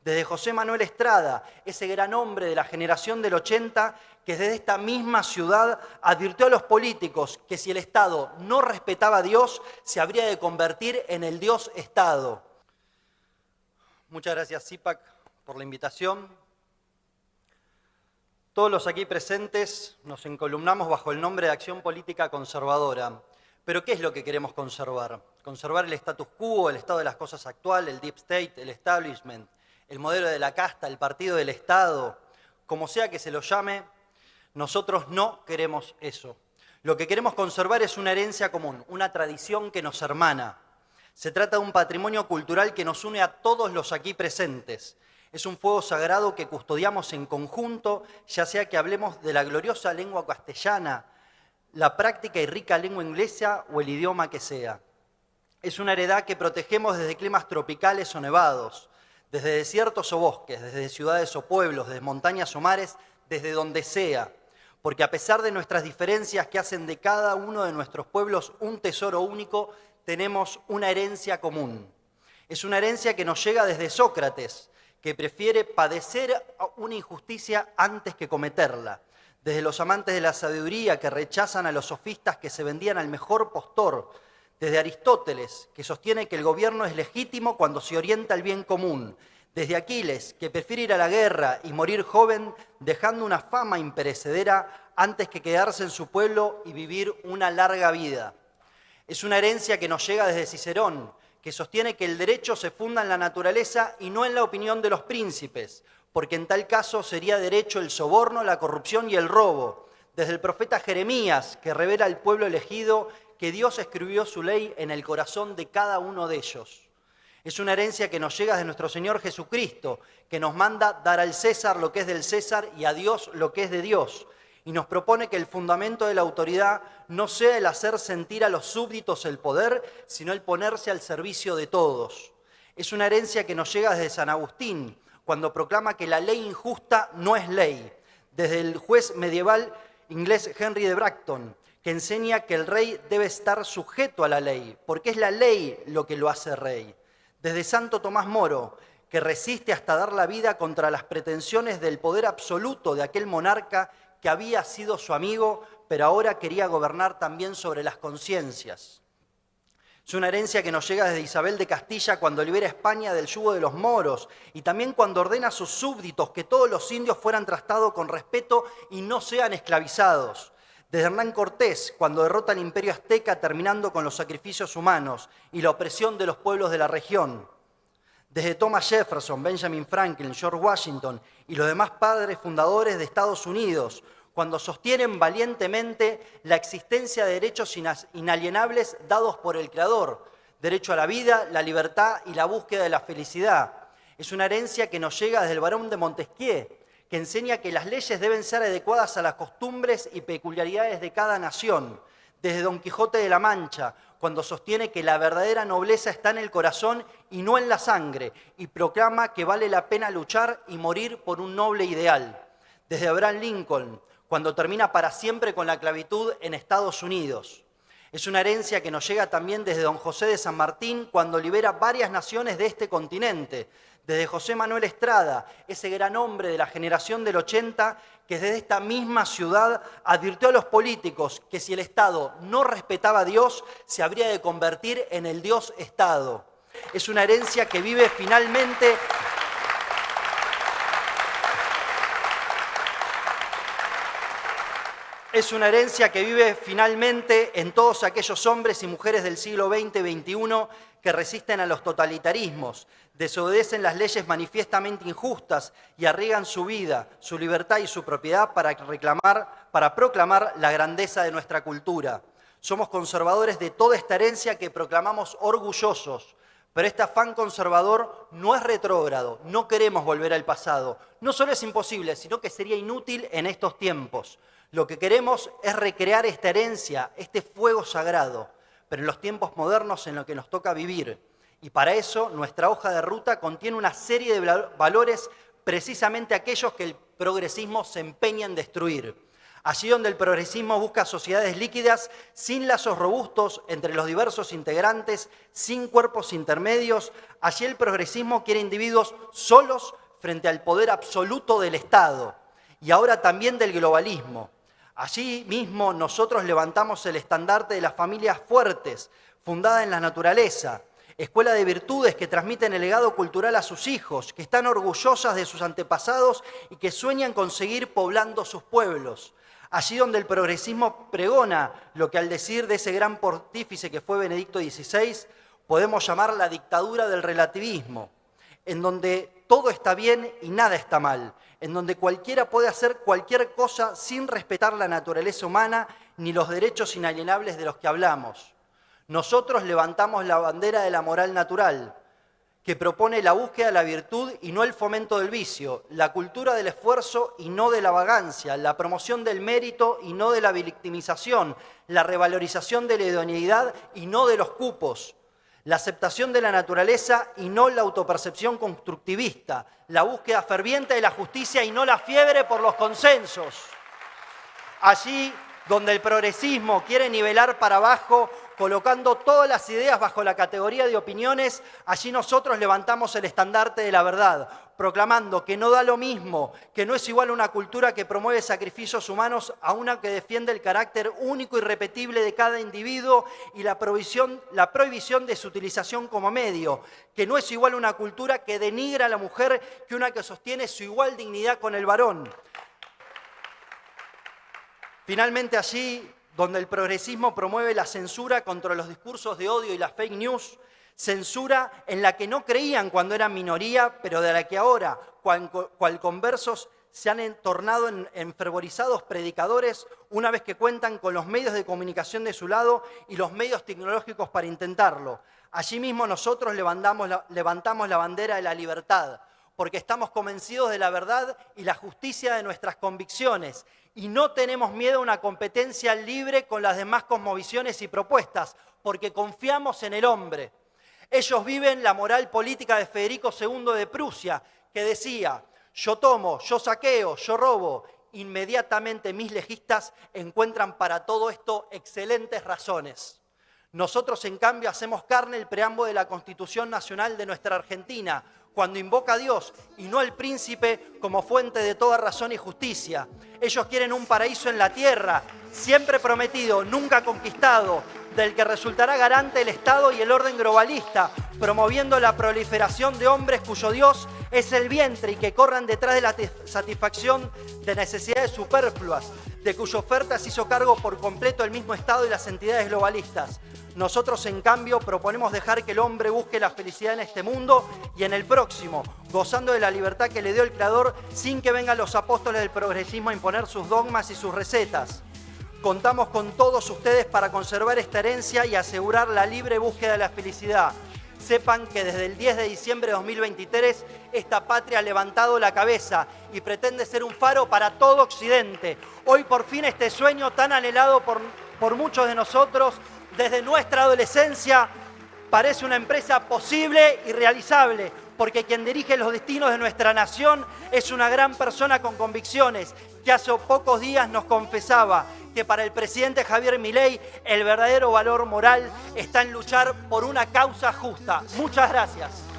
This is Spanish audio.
desde José Manuel Estrada, ese gran hombre de la generación del 80, que desde esta misma ciudad advirtió a los políticos que si el Estado no respetaba a Dios, se habría de convertir en el Dios Estado. Muchas gracias, Zipac, por la invitación. Todos los aquí presentes nos encolumnamos bajo el nombre de Acción Política Conservadora. Pero ¿qué es lo que queremos conservar? Conservar el status quo, el estado de las cosas actual, el deep state, el establishment, el modelo de la casta, el partido del Estado, como sea que se lo llame, nosotros no queremos eso. Lo que queremos conservar es una herencia común, una tradición que nos hermana. Se trata de un patrimonio cultural que nos une a todos los aquí presentes. Es un fuego sagrado que custodiamos en conjunto, ya sea que hablemos de la gloriosa lengua castellana, la práctica y rica lengua inglesa o el idioma que sea. Es una heredad que protegemos desde climas tropicales o nevados, desde desiertos o bosques, desde ciudades o pueblos, desde montañas o mares, desde donde sea. Porque a pesar de nuestras diferencias que hacen de cada uno de nuestros pueblos un tesoro único, tenemos una herencia común. Es una herencia que nos llega desde Sócrates, que prefiere padecer una injusticia antes que cometerla. Desde los amantes de la sabiduría que rechazan a los sofistas que se vendían al mejor postor. Desde Aristóteles, que sostiene que el gobierno es legítimo cuando se orienta al bien común. Desde Aquiles, que prefiere ir a la guerra y morir joven dejando una fama imperecedera antes que quedarse en su pueblo y vivir una larga vida. Es una herencia que nos llega desde Cicerón, que sostiene que el derecho se funda en la naturaleza y no en la opinión de los príncipes, porque en tal caso sería derecho el soborno, la corrupción y el robo. Desde el profeta Jeremías, que revela al pueblo elegido que Dios escribió su ley en el corazón de cada uno de ellos. Es una herencia que nos llega de nuestro Señor Jesucristo, que nos manda dar al César lo que es del César y a Dios lo que es de Dios. Y nos propone que el fundamento de la autoridad no sea el hacer sentir a los súbditos el poder, sino el ponerse al servicio de todos. Es una herencia que nos llega desde San Agustín, cuando proclama que la ley injusta no es ley. Desde el juez medieval inglés Henry de Bracton, que enseña que el rey debe estar sujeto a la ley, porque es la ley lo que lo hace rey. Desde Santo Tomás Moro, que resiste hasta dar la vida contra las pretensiones del poder absoluto de aquel monarca que había sido su amigo, pero ahora quería gobernar también sobre las conciencias. Es una herencia que nos llega desde Isabel de Castilla cuando libera a España del yugo de los moros y también cuando ordena a sus súbditos que todos los indios fueran tratados con respeto y no sean esclavizados. Desde Hernán Cortés, cuando derrota al imperio azteca terminando con los sacrificios humanos y la opresión de los pueblos de la región. Desde Thomas Jefferson, Benjamin Franklin, George Washington y los demás padres fundadores de Estados Unidos, cuando sostienen valientemente la existencia de derechos inalienables dados por el Creador, derecho a la vida, la libertad y la búsqueda de la felicidad. Es una herencia que nos llega desde el Barón de Montesquieu, que enseña que las leyes deben ser adecuadas a las costumbres y peculiaridades de cada nación. Desde Don Quijote de la Mancha, cuando sostiene que la verdadera nobleza está en el corazón y no en la sangre, y proclama que vale la pena luchar y morir por un noble ideal. Desde Abraham Lincoln, cuando termina para siempre con la esclavitud en Estados Unidos. Es una herencia que nos llega también desde Don José de San Martín, cuando libera varias naciones de este continente. Desde José Manuel Estrada, ese gran hombre de la generación del 80, que desde esta misma ciudad advirtió a los políticos que si el Estado no respetaba a Dios, se habría de convertir en el Dios Estado. Es una herencia que vive finalmente en todos aquellos hombres y mujeres del siglo XX y XXI que resisten a los totalitarismos, desobedecen las leyes manifiestamente injustas y arriesgan su vida, su libertad y su propiedad para proclamar la grandeza de nuestra cultura. Somos conservadores de toda esta herencia que proclamamos orgullosos, pero este afán conservador no es retrógrado, no queremos volver al pasado. No solo es imposible, sino que sería inútil en estos tiempos. Lo que queremos es recrear esta herencia, este fuego sagrado, pero en los tiempos modernos en los que nos toca vivir. Y para eso nuestra hoja de ruta contiene una serie de valores, precisamente aquellos que el progresismo se empeña en destruir. Allí donde el progresismo busca sociedades líquidas, sin lazos robustos entre los diversos integrantes, sin cuerpos intermedios, allí el progresismo quiere individuos solos frente al poder absoluto del Estado y ahora también del globalismo. Allí mismo nosotros levantamos el estandarte de las familias fuertes, fundada en la naturaleza, escuela de virtudes que transmiten el legado cultural a sus hijos, que están orgullosas de sus antepasados y que sueñan con seguir poblando sus pueblos. Allí donde el progresismo pregona lo que al decir de ese gran pontífice que fue Benedicto XVI, podemos llamar la dictadura del relativismo, en donde todo está bien y nada está mal, en donde cualquiera puede hacer cualquier cosa sin respetar la naturaleza humana ni los derechos inalienables de los que hablamos. Nosotros levantamos la bandera de la moral natural, que propone la búsqueda de la virtud y no el fomento del vicio, la cultura del esfuerzo y no de la vagancia, la promoción del mérito y no de la victimización, la revalorización de la idoneidad y no de los cupos, la aceptación de la naturaleza y no la autopercepción constructivista, la búsqueda ferviente de la justicia y no la fiebre por los consensos. Allí donde el progresismo quiere nivelar para abajo, colocando todas las ideas bajo la categoría de opiniones, allí nosotros levantamos el estandarte de la verdad, proclamando que no da lo mismo, que no es igual una cultura que promueve sacrificios humanos a una que defiende el carácter único y repetible de cada individuo y la prohibición de su utilización como medio, que no es igual una cultura que denigra a la mujer que una que sostiene su igual dignidad con el varón. Finalmente, allí donde el progresismo promueve la censura contra los discursos de odio y las fake news, censura en la que no creían cuando eran minoría, pero de la que ahora, cual conversos, se han tornado en fervorizados predicadores una vez que cuentan con los medios de comunicación de su lado y los medios tecnológicos para intentarlo. Allí mismo nosotros levantamos la bandera de la libertad, porque estamos convencidos de la verdad y la justicia de nuestras convicciones y no tenemos miedo a una competencia libre con las demás cosmovisiones y propuestas, porque confiamos en el hombre. Ellos viven la moral política de Federico II de Prusia, que decía: yo tomo, yo saqueo, yo robo. Inmediatamente mis legistas encuentran para todo esto excelentes razones. Nosotros, en cambio, hacemos carne el preámbulo de la Constitución Nacional de nuestra Argentina, cuando invoca a Dios y no al príncipe como fuente de toda razón y justicia. Ellos quieren un paraíso en la tierra, siempre prometido, nunca conquistado, del que resultará garante el Estado y el orden globalista, promoviendo la proliferación de hombres cuyo Dios es el vientre y que corran detrás de la satisfacción de necesidades superfluas, de cuya oferta se hizo cargo por completo el mismo Estado y las entidades globalistas. Nosotros, en cambio, proponemos dejar que el hombre busque la felicidad en este mundo y en el próximo, gozando de la libertad que le dio el Creador sin que vengan los apóstoles del progresismo a imponer sus dogmas y sus recetas. Contamos con todos ustedes para conservar esta herencia y asegurar la libre búsqueda de la felicidad. Sepan que desde el 10 de diciembre de 2023 esta patria ha levantado la cabeza y pretende ser un faro para todo Occidente. Hoy por fin este sueño tan anhelado por muchos de nosotros desde nuestra adolescencia parece una empresa posible y realizable, porque quien dirige los destinos de nuestra nación es una gran persona con convicciones que hace pocos días nos confesaba que para el presidente Javier Milei el verdadero valor moral está en luchar por una causa justa. Muchas gracias.